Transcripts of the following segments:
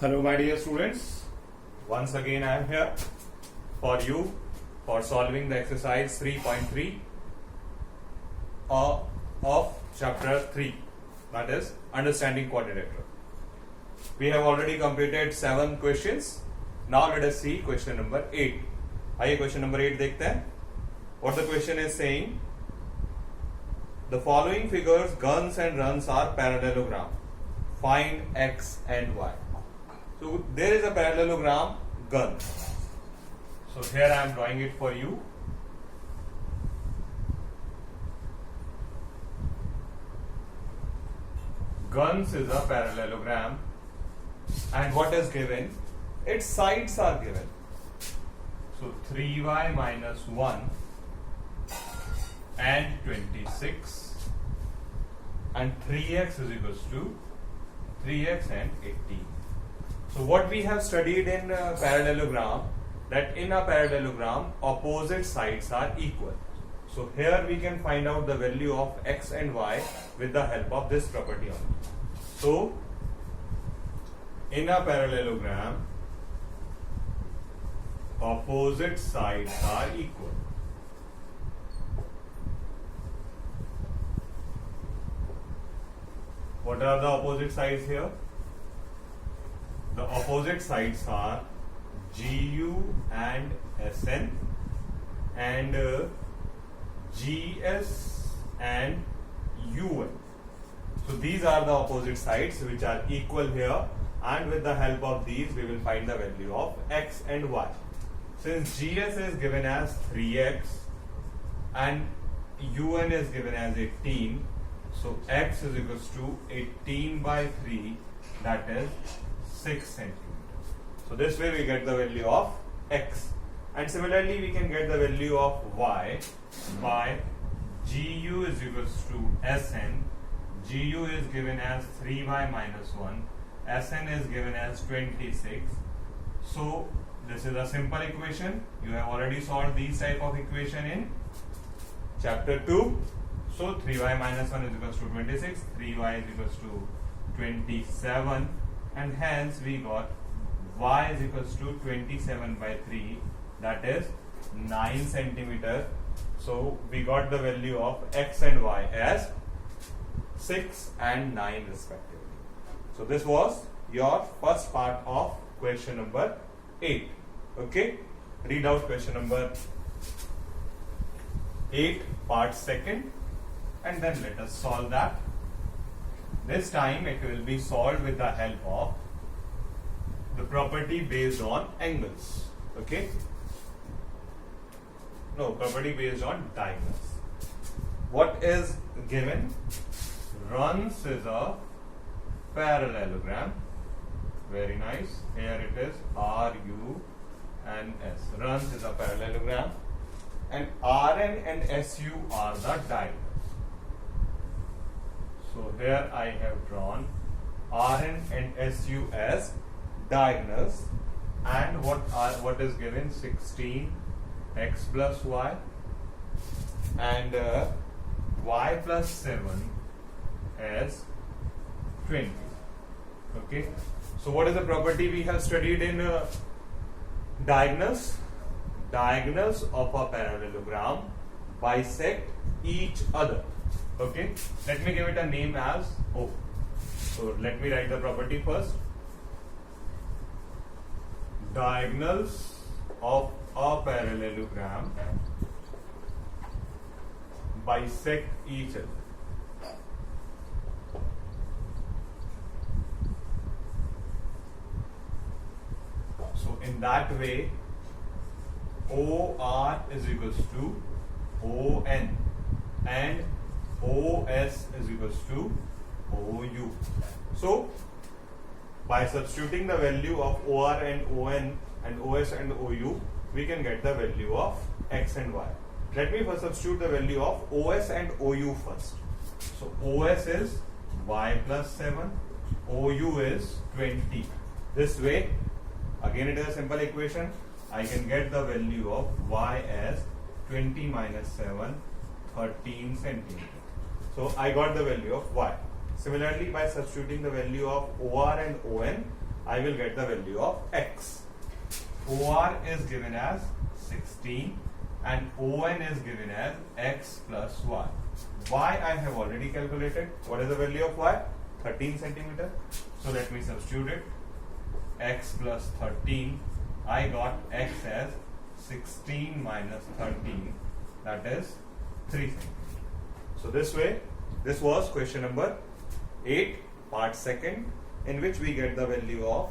Hello my dear students, once again I am here for you for solving the exercise 3.3 of chapter 3, that is understanding quadrilateral. We have already completed 7 questions. Now let us see question number 8. आइए question number 8 देखते हैं. What the question is saying, the following figures guns and runs are parallelogram. Find x and y. So there is a parallelogram gun. So here I am drawing it for you. Guns is a parallelogram, and what is given? Its sides are given. So 3y minus 1 and 26 and 3x is equals to 3x and 18. So what we have studied in parallelogram, that in a parallelogram opposite sides are equal. So here we can find out the value of x and y with the help of this property only. So in a parallelogram opposite sides are equal. What are the opposite sides here? The opposite sides are GU and SN and GS and UN. So these are the opposite sides which are equal here, and with the help of these we will find the value of x and y. Since GS is given as 3x and UN is given as 18, so x is equals to 18 by 3, that is 6 centimeters. So this way we get the value of x, and similarly we can get the value of y by GU is equals to SN. GU is given as 3y minus 1, SN is given as 26. So this is a simple equation. You have already solved these type of equation in chapter 2. So 3y minus 1 is equals to 26, 3y is equals to 27, and hence we got y is equals to 27 by 3, that is 9 centimeter. So we got the value of x and y as 6 and 9 respectively. So this was your first part of question number 8. Okay, read out question number 8 part 2nd, and then let us solve that. This time it will be solved with the help of the property based on angles. Okay, no, property based on diagonals. What is given? Runs is a parallelogram. Very nice. Here it is RU and S. Runs is a parallelogram, and RN and SU are the diagonals. So here I have drawn RN and SU as diagonals, and what is given? 16 x plus y and y plus 7 as 20. Okay, so what is the property we have studied in diagonals? Diagonals of a parallelogram bisect each other. Okay, let me give it a name as O. So let me write the property first. Diagonals of a parallelogram bisect each other. So in that way, OR is equals to ON and OS is equals to OU. So by substituting the value of OR and ON and OS and OU, we can get the value of x and y. Let me first substitute the value of OS and OU first. So OS is y plus 7, OU is 20. This way, again it is a simple equation. I can get the value of y as 20 minus 7, 13 centimeters. So I got the value of y. Similarly, by substituting the value of OR and ON, I will get the value of X. OR is given as 16 and ON is given as X plus Y. Y I have already calculated. What is the value of Y? 13 centimeter. So let me substitute it. X plus 13. I got X as 16 minus 13. That is 3 centimeter. So this way, this was question number 8, part 2nd, in which we get the value of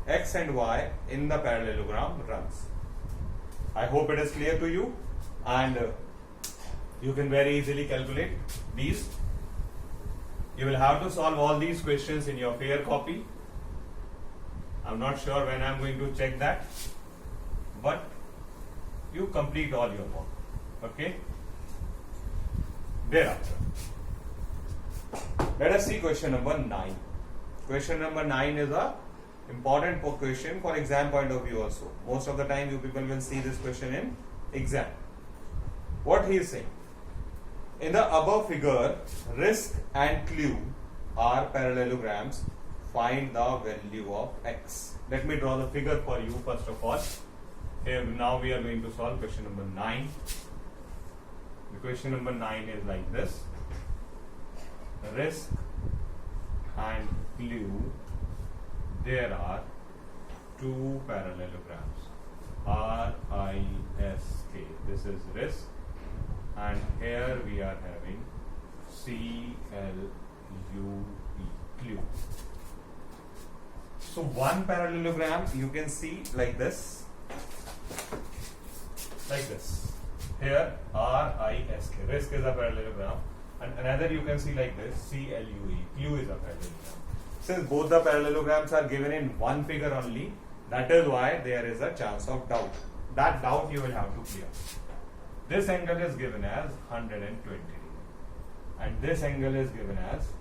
X and Y in the parallelogram runs. I hope it is clear to you, and you can very easily calculate these. You will have to solve all these questions in your fair copy. I'm not sure when I'm going to check that, but you complete all your work. Okay? Thereafter, let us see question number 9. Question number 9 is a important question for exam point of view also. Most of the time you people will see this question in exam. What he is saying: in the above figure, risk and clue are parallelograms. Find the value of X. Let me draw the figure for you first of all. Here now we are going to solve question number 9. The question number 9 is like this: risk and clue, there are two parallelograms, RISK. This is risk, and here we are having CLUE, clue. So one parallelogram you can see like this, Here RISK, risk is a parallelogram, and another you can see like this, CLUE, clue is a parallelogram. Since both the parallelograms are given in one figure only, that is why there is a chance of doubt. That doubt you will have to clear. This angle is given as 120 degree, and this angle is given as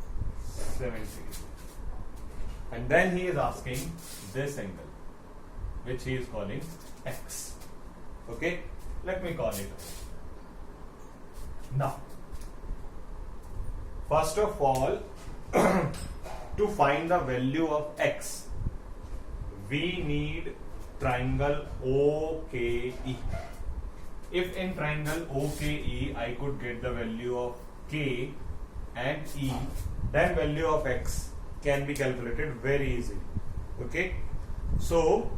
70 degree. And then he is asking this angle, which he is calling X. Okay, let me call it. Now, first of all, to find the value of X, we need triangle OKE. If in triangle OKE I could get the value of K and E, then value of X can be calculated very easily. Okay, so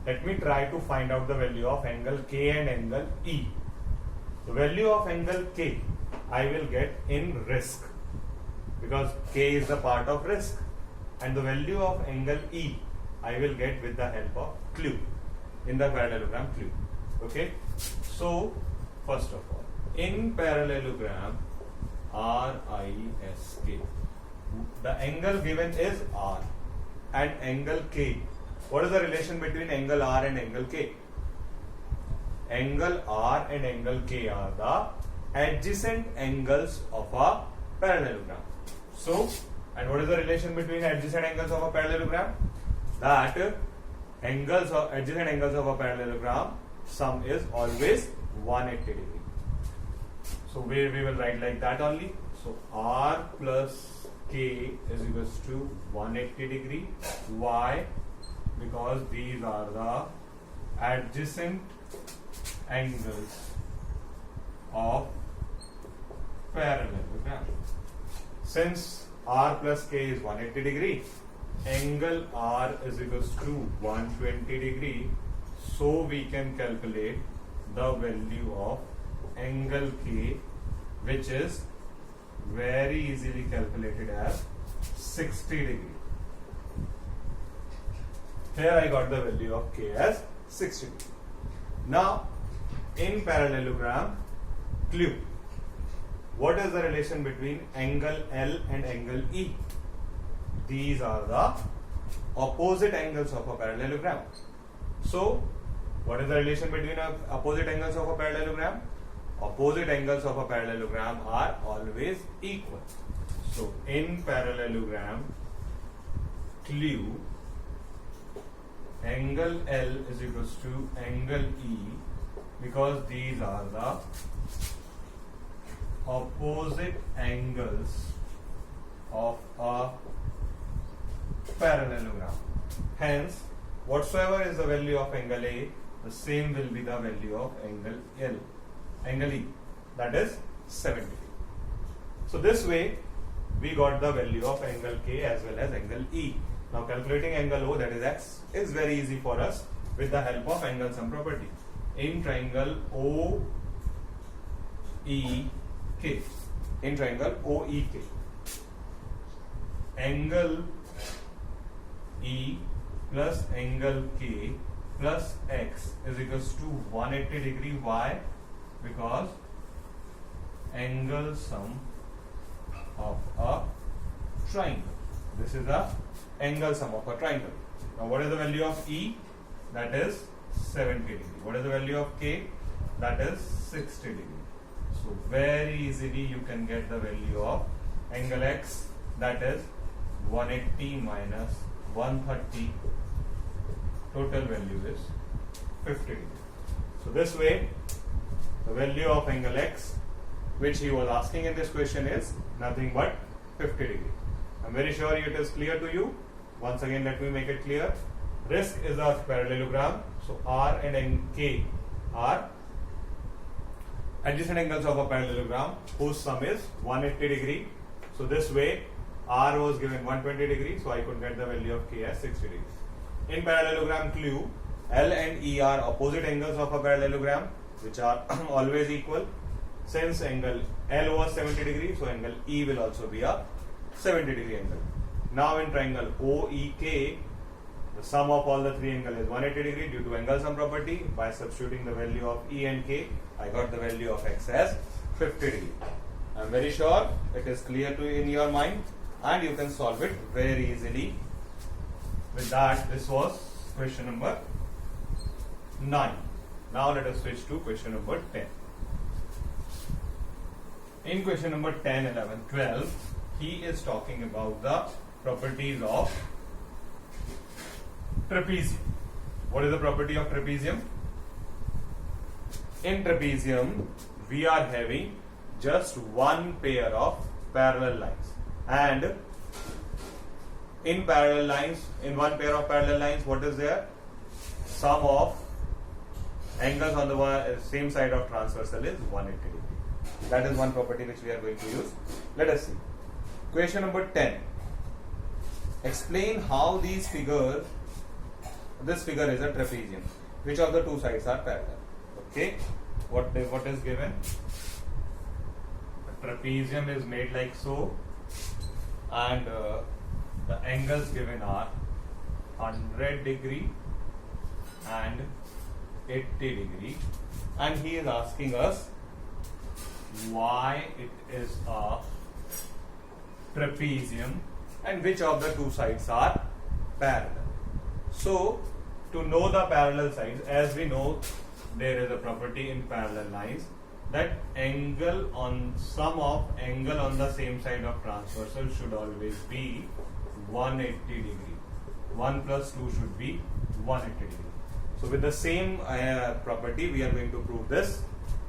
let me try to find out the value of angle K and angle E. The value of angle K I will get in risk, because K is the part of risk, and the value of angle E I will get with the help of clue in the parallelogram clue. Okay, so first of all, in parallelogram RISK, the angle given is R and angle K. What is the relation between angle R and angle K? Angle R and angle K are the adjacent angles of a parallelogram. So, and what is the relation between adjacent angles of a parallelogram? That adjacent angles of a parallelogram, sum is always 180 degree. So we will write like that only. So R plus K is equals to 180 degree. Why? Because these are the adjacent angles of parallelogram. Since R plus K is 180 degree, angle R is equals to 120 degree, so we can calculate the value of angle K, which is very easily calculated as 60 degree. Here I got the value of K as 60 degree. Now, in parallelogram clue, what is the relation between angle L and angle E? These are the opposite angles of a parallelogram. So, what is the relation between opposite angles of a parallelogram? Opposite angles of a parallelogram are always equal. So, in parallelogram clue, angle L is equals to angle E, because these are the opposite angles of a parallelogram. Hence, whatsoever is the value of angle A, the same will be the value of angle E, that is 70. So this way we got the value of angle K as well as angle E. Now calculating angle O, that is X, is very easy for us with the help of angle sum property. In triangle OEK, angle E plus angle K plus X is equals to 180 degree. Why? Because angle sum of a triangle. This is the angle sum of a triangle. Now what is the value of E? That is 70 degree. What is the value of K? That is 60 degree. So very easily you can get the value of angle X, that is 180 minus 130. Total value is 50 degree. So this way the value of angle X which he was asking in this question is nothing but 50 degree. I'm very sure it is clear to you. Once again let me make it clear. Risk is a parallelogram. So R and K are adjacent angles of a parallelogram whose sum is 180 degree. So this way R was given 120 degree, so I could get the value of K as 60 degree. In parallelogram clue, L and E are opposite angles of a parallelogram which are always equal. Since angle L was 70 degree, so angle E will also be a 70 degree angle. Now in triangle OEK, the sum of all the three angles is 180 degree due to angle sum property. By substituting the value of E and K, I got the value of X as 50 degree. I am very sure it is clear to you in your mind and you can solve it very easily. With that, this was question number 9. Now let us switch to question number 10. In question number 10, 11, 12, he is talking about the properties of trapezium. What is the property of trapezium? In trapezium, we are having just one pair of parallel lines, and in parallel lines, in one pair of parallel lines, what is there? Sum of angles on the same side of transversal is 180 degree. That is one property which we are going to use. Let us see. Question number 10. Explain how this figure is a trapezium. Which of the two sides are parallel? Okay. What is given? A trapezium is made like so, and the angles given are 100 degree and 80 degree, and he is asking us why it is a trapezium and which of the two sides are parallel. So to know the parallel sides, as we know there is a property in parallel lines that sum of angle on the same side of transversal should always be 180 degree. 1 plus 2 should be 180 degree. So with the same property we are going to prove this.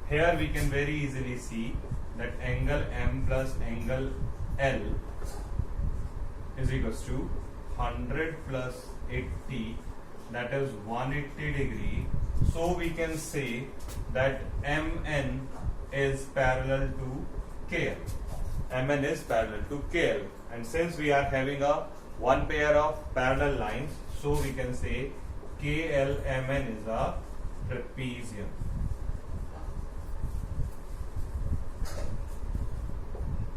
Here we can very easily see that angle M plus angle L is equals to 100 plus 80, that is 180 degree. So we can say that MN is parallel to KL. MN is parallel to KL, and since we are having a one pair of parallel lines, so we can say KLMN is a trapezium.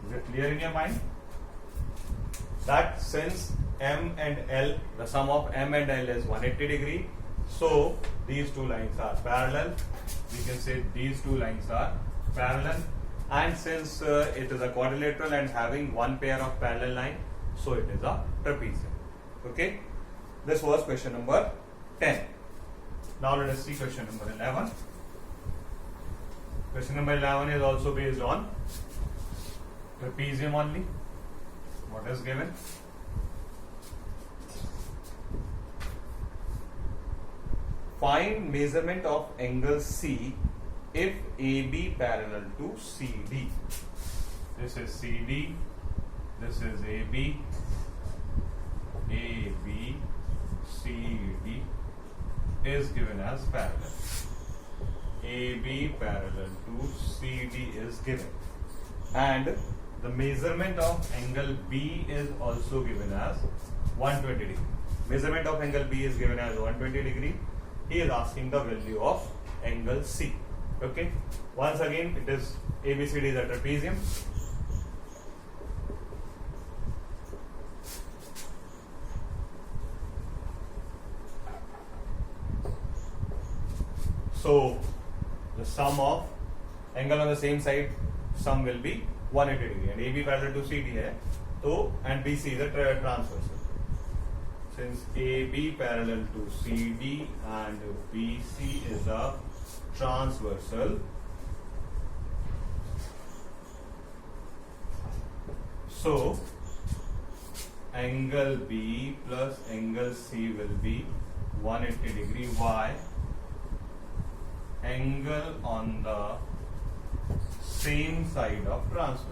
Is it clear in your mind? That since M and L, the sum of M and L is 180 degree, so these two lines are parallel. We can say these two lines are parallel, and since it is a quadrilateral and having one pair of parallel line, so it is a trapezium. Okay, this was question number 10. Now let us see question number 11. Question number 11 is also based on trapezium only. What is given? Find measurement of angle C if AB parallel to CD. This is CD, This is AB, CD is given as parallel. AB parallel to CD is given, and the measurement of angle B is also given as 120 degree. Measurement of angle B is given as 120 degree. He is asking the value of angle C. Okay. Once again, it is ABCD is a trapezium. So the sum of angle on the same side, sum will be 180 degree, and AB parallel to CD है, तो and BC is a transversal. Since AB parallel to CD and BC is a transversal, so angle B plus angle C will be 180 degree. Why? Angle on the same side of transversal.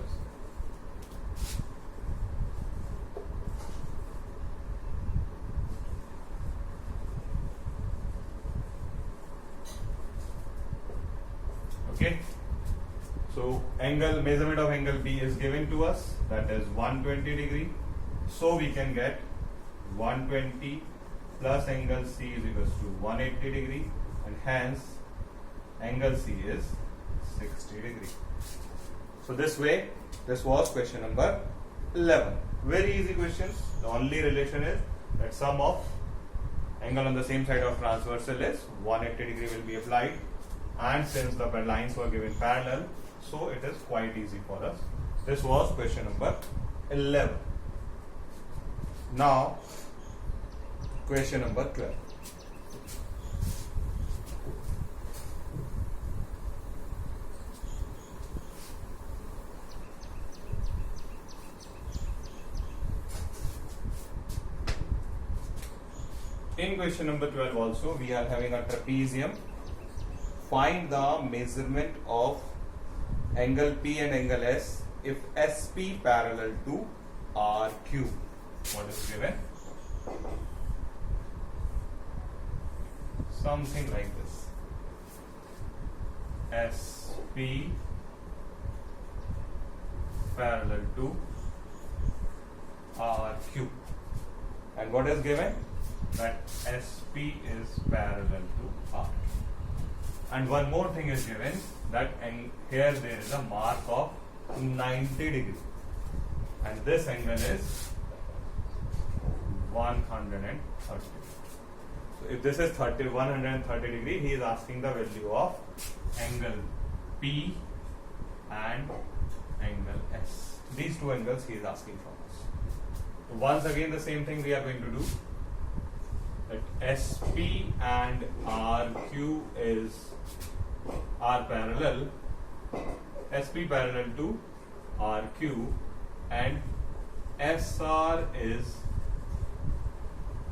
Okay. So angle, measurement of angle B is given to us, that is 120 degree. So we can get 120 plus angle C is equals to 180 degree, and hence angle C is 60 degree. So this way, this was question number 11. Very easy question. The only relation is that sum of angle on the same side of transversal is 180 degree will be applied, and since the lines were given parallel, so it is quite easy for us. This was question number 11. Now question number 12. In question number 12 also, we are having a trapezium. Find the measurement of angle P and angle S if SP parallel to RQ. What is given? Something like this. SP parallel to RQ. And what is given? That SP is parallel to R. And one more thing is given, that and here there is a mark of 90 degree, and this angle is 130. So if this is 130 degree, he is asking the value of angle P and angle S. These two angles he is asking from us. So once again the same thing we are going to do. That SP and RQ are parallel, SP parallel to RQ, and SR is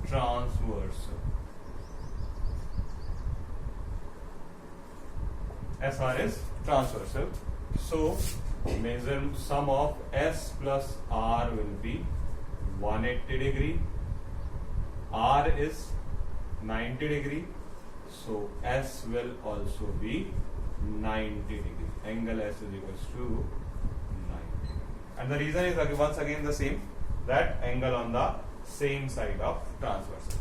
transversal. SR is transversal. So measure sum of S plus R will be 180 degree. R is 90 degree, so S will also be 90 degree. Angle S is equals to 90. And the reason is once again the same, that angle on the same side of transversal.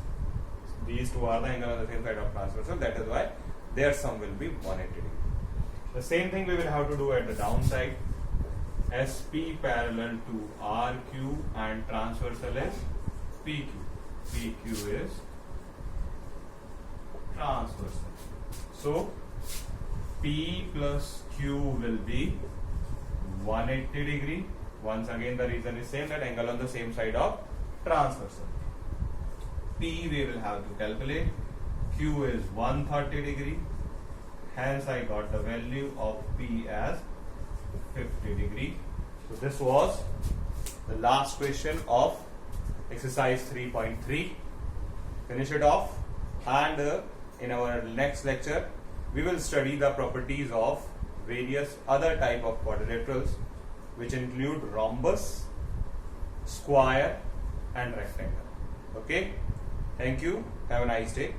These two are the angle on the same side of transversal. That is why their sum will be 180 degree. The same thing we will have to do at the downside. SP parallel to RQ and transversal is PQ. PQ is transversal. So P plus Q will be 180 degree. Once again the reason is same, that angle on the same side of transversal. P we will have to calculate. Q is 130 degree. Hence I got the value of P as 50 degree. So this was the last question of exercise 3.3. Finish it off, and in our next lecture we will study the properties of various other type of quadrilaterals, which include rhombus, square and rectangle. Okay, thank you, have a nice day.